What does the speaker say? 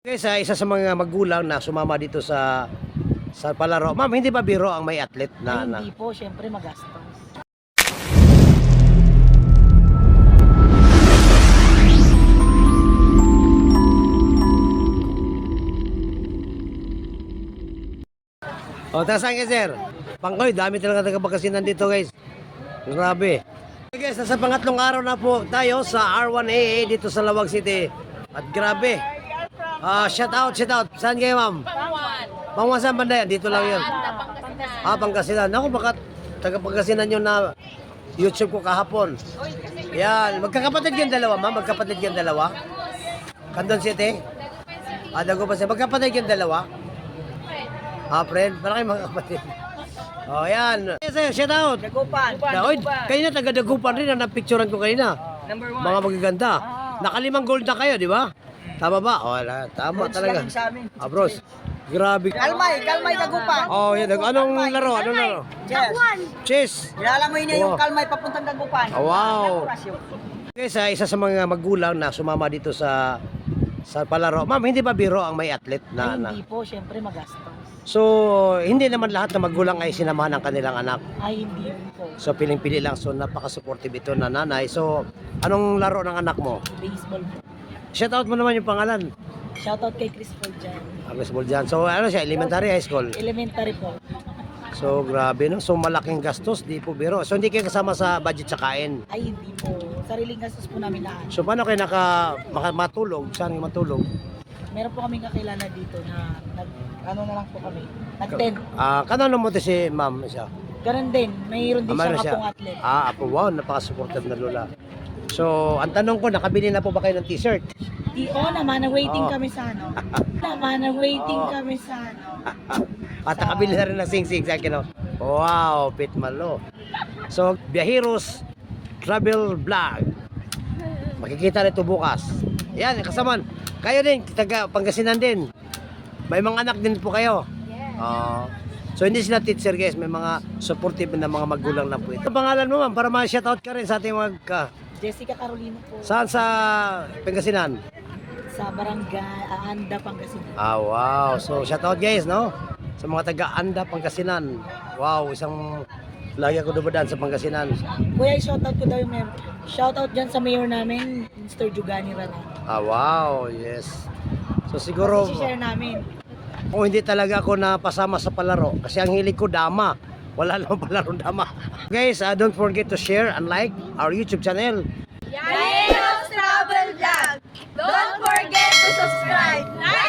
Guys, isa sa mga magulang na sumama dito sa palaro. Ma'am, hindi ba biro ang may athlete na? Ay, hindi po, syempre magastos. O, tasan ka, sir? Pangkoy, dami talaga taga-Pangasinan dito, guys. Grabe. Okay, guys, nasa pangatlong araw na po tayo sa R1AA dito sa Lawag City. At grabe. Shout out. Saan kayo, ma'am? Pangwan, saan banda yan? Dito lang yun. Pangasinan. Ako, baka taga-Pangasinan yun na YouTube ko kahapon. Yan. Magkakapatid yung dalawa, ma'am? Magkapatid yung dalawa? Candon City? Dagupan siya. Magkapatid yung dalawa? Friend? Para kayo mga kapatid. Yan. Yes, sir. Shout out. Dagupan. Oy, kayo na taga-Dagupan rin. Napicturean ko kanina. Number 1. Mga magaganda. Nakalimang gold na kayo, di ba? Tama ba? Tama talaga. Bros. Grabe. Kalmay Dagupan. Yan. Anong laro? Chess. Kilala mo yun Oh. yung Kalmay papuntang Dagupan. Wow. Guys, isa sa mga magulang na sumama dito sa palaro. Ma'am, hindi ba biro ang may athlete na? Ay, hindi po, syempre magastos. So, hindi naman lahat ng magulang ay sinamahan ng kanilang anak. Ay, hindi po. So, piling-pili lang. So, napaka-supportive ito na nanay. So, anong laro ng anak mo? Baseball po. Shout out mo naman yung pangalan. Shoutout kay Chris Paul dyan. Baseball dyan. So, ano siya? Elementary, high school? Elementary po. So, grabe, no? So, malaking gastos. Di po biro. So, hindi kayo kasama sa budget sa kain. Ay, hindi po. Sariling gastos po namin lahat. So, paano kayo matulog? Saan kayo matulog? Meron po kaming kakilala dito na ano na lang po kami. Nag-tent. Kanano mo si ma'am siya? Ganun din. Mayroon din Meron siyang apong athlete. Apo, wow, napaka-supportive na lola. So, ang tanong ko, nakabili na po ba kayo ng t-shirt? Naman, waiting Oo. kami sa ano. Waiting kami sa ano. At nakabili na rin ng sing-sing sa akin. Wow, pitmalo. So, Biyaheros Travel Vlog. Makikita nito bukas. Yan, kasama. Kayo din, taga Pangasinan din. May mga anak din po kayo. So, hindi sila teacher, guys. May mga supportive na mga magulang na po ito. Ang pangalan mo, ma'am, para ma-shoutout ka rin sa ating mga... Jessica Carolina po. Saan sa Pangasinan? Sa Barangay Anda, Pangasinan. Wow. So, shoutout guys, no? Sa mga taga-Anda, Pangasinan. Wow, isang lagi ako dumadaan sa Pangasinan. Kuya, shoutout ko daw yung mayor. Shoutout dyan sa mayor namin, Mr. Jugani Rana. Wow, yes. So, siguro, Kasi share namin. kung hindi talaga ako napasama sa palaro, kasi ang hilig ko dama. Wala namang palaro dama. Guys, don't forget to share and like our YouTube channel. Yaeros Travel Vlog. Don't forget to subscribe, like,